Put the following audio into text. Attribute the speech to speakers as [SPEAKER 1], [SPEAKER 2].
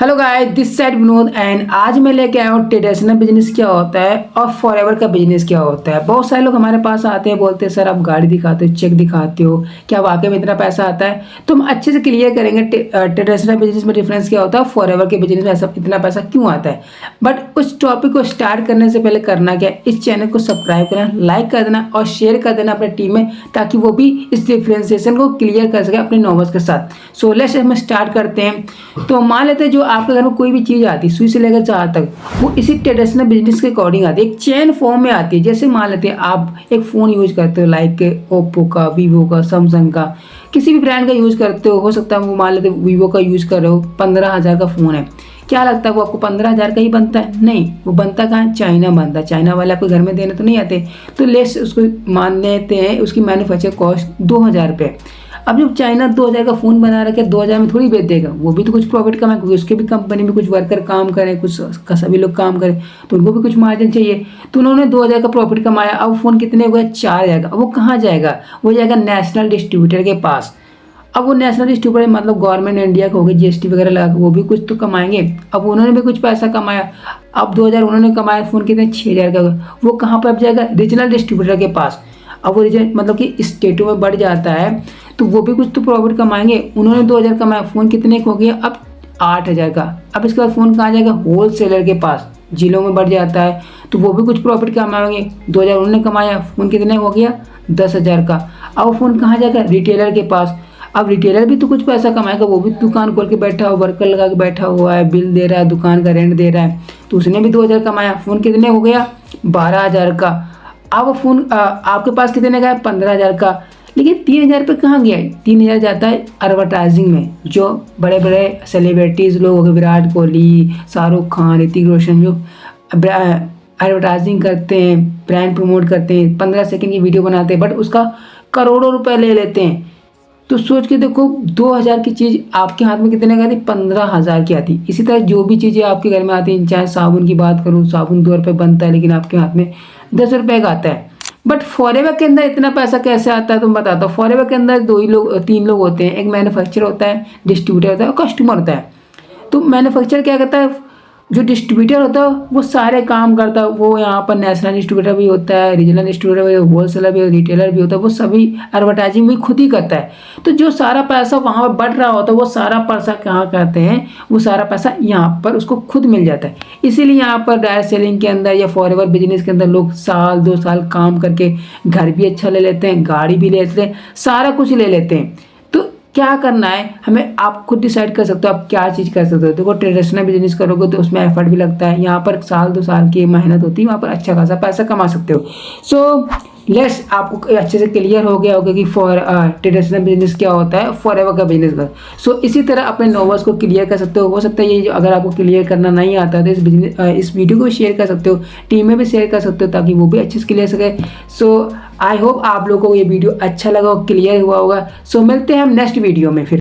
[SPEAKER 1] Hello guys, this side Vinod and आज मैं लेके आया हूँ ट्रेडिशनल बिजनेस क्या होता है और फॉरएवर का बिजनेस क्या होता है। बहुत सारे लोग हमारे पास आते हैं, बोलते हैं सर आप गाड़ी दिखाते हो, चेक दिखाते हो, क्या वाकई में इतना पैसा आता है। तो हम अच्छे से क्लियर करेंगे ट्रेडिशनल बिजनेस में डिफरेंस क्या होता है, फॉरएवर के बिजनेस में ऐसा इतना पैसा क्यों आता है। बट उस टॉपिक को स्टार्ट करने से पहले करना क्या है, इस चैनल को सब्सक्राइब करना, लाइक कर देना और शेयर कर देना अपने टीम में, ताकि वो भी इस डिफ्रेंसिएशन को क्लियर कर सके अपने नॉलेज के साथ। सो लेट्स हम स्टार्ट करते हैं। तो मान लेते हैं जो आपके घर में कोई भी चीज़ आती है, सुई से लेकर चार तक, वो इसी ट्रेडिशनल बिजनेस के अकॉर्डिंग आती है, एक चेन फॉर्म में आती है। जैसे मान लेते हैं आप एक फ़ोन यूज करते हो, लाइक ओप्पो का, वीवो का, सैमसंग का, किसी भी ब्रांड का यूज़ करते हो सकता है वो मान लेते हो वीवो का यूज़ कर रहे हो, 15,000 का फ़ोन है। क्या लगता है वो आपको 15,000 का ही बनता है? नहीं, वो बनता कहाँ है? चाइना बनता है। चाइना वाले आपको घर में देने तो नहीं आते। तो लेस उसको मान लेते हैं उसकी मैन्युफैक्चर कॉस्ट 2,000 रुपये। अब जब चाइना 2,000 का फ़ोन बना रखा है, 2,000 में थोड़ी बेच देगा, वो भी तो कुछ प्रॉफिट कमाए, क्योंकि उसके भी कंपनी में कुछ वर्कर काम करें, कुछ सभी लोग काम करें, तो उनको भी कुछ मार्जिन चाहिए। तो उन्होंने 2,000 का प्रॉफिट कमाया। अब फ़ोन कितने हो गए? 4,000 का। अब वो कहाँ जाएगा? वो जाएगा नेशनल डिस्ट्रीब्यूटर के पास। अब वो नेशनल डिस्ट्रीब्यूटर मतलब गवर्नमेंट इंडिया का होगी, जीएसटी वगैरह लगा के वो भी कुछ तो कमाएंगे। अब उन्होंने भी कुछ पैसा कमाया। अब 2,000 उन्होंने कमाया, फ़ोन कितने? 6,000 का। वो कहाँ पर अब जाएगा? रीजनल डिस्ट्रीब्यूटर के पास। अब वो रीजन मतलब कि स्टेटों में बढ़ जाता है, तो वो भी कुछ तो प्रॉफिट कमाएंगे। उन्होंने 2,000 कमाया, फ़ोन कितने का हो गया? अब 8,000 का। अब इसके बाद फ़ोन कहाँ जाएगा? होल सेलर के पास। जिलों में बढ़ जाता है तो वो भी कुछ प्रॉफिट कमाएंगे। 2,000 उन्होंने कमाया, फ़ोन कितने हो गया? 10,000 का। अब फ़ोन कहाँ जाएगा? रिटेलर के पास। अब रिटेलर भी तो कुछ पैसा कमाएगा, वो भी दुकान खोल के बैठा हुआ, वर्कर लगा के बैठा हुआ है, बिल दे रहा है, दुकान का रेंट दे रहा है, तो उसने भी 2,000 कमाया। फ़ोन कितने हो गया? 12,000 का। अब फ़ोन आपके पास कितने का है? 15,000 का। लेकिन 3,000 पे कहाँ गया है? 3,000 जाता है एडवर्टाइजिंग में। जो बड़े बड़े सेलिब्रिटीज़ लोग हो गए, विराट कोहली, शाहरुख खान, ऋतिक रोशन, जो एडवर्टाइजिंग करते हैं, ब्रांड प्रमोट करते हैं, 15 सेकंड की वीडियो बनाते हैं, बट उसका करोड़ों रुपए ले लेते हैं। तो सोच के देखो, 2,000 की चीज़ आपके हाथ में कितने का आती? 15,000 की आती। इसी तरह जो भी चीज़ें आपके घर में आती हैं, चाहे साबुन की बात करूँ, साबुन 2 रुपये बनता है, लेकिन आपके हाथ में 10 रुपये का आता है। बट फॉरएवर के अंदर इतना पैसा कैसे आता है, तुम बताता हूँ। फॉरएवर के अंदर 3 लोग होते हैं, एक मैन्युफैक्चरर होता है, डिस्ट्रीब्यूटर होता है और कस्टमर होता है। तो मैन्युफैक्चरर क्या करता है? जो डिस्ट्रीब्यूटर होता है वो सारे काम करता है। वो यहाँ पर नेशनल डिस्ट्रीब्यूटर भी होता है, रीजनल डिस्ट्रीब्यूटर भी, होलसेलर भी, रिटेलर भी होता है। वो सभी एडवर्टाइजिंग भी खुद ही करता है। तो जो सारा पैसा वहाँ पर बढ़ रहा होता है, वो सारा पैसा कहाँ करते हैं? वो सारा पैसा यहाँ पर उसको खुद मिल जाता है। इसीलिए यहाँ पर डायरेक्ट सेलिंग के अंदर या फॉरएवर बिजनेस के अंदर लोग साल 2 साल काम करके घर भी अच्छा ले लेते हैं, गाड़ी भी ले लेते हैं, सारा कुछ ले लेते हैं। क्या करना है हमें, आप खुद डिसाइड कर सकते हो आप क्या चीज़ कर सकते हो। देखो, ट्रेडिशनल बिजनेस करोगे तो उसमें एफर्ट भी लगता है, यहाँ पर साल 2 साल की मेहनत होती है, वहाँ पर अच्छा खासा पैसा कमा सकते हो। सो लेस आपको अच्छे से क्लियर हो गया होगा कि ट्रेडिशनल बिजनेस क्या होता है, फॉरएवर का बिजनेस का। सो इसी तरह अपने नॉलेज को क्लियर कर सकते हो सकता है ये अगर आपको क्लियर करना नहीं आता तो इस वीडियो को शेयर कर सकते हो, टीम में भी शेयर कर सकते हो, ताकि वो भी अच्छे से क्लियर सके। सो आई होप आप लोगों को ये वीडियो अच्छा लगा हो, क्लियर हुआ होगा। सो मिलते हैं हम नेक्स्ट वीडियो में फिर।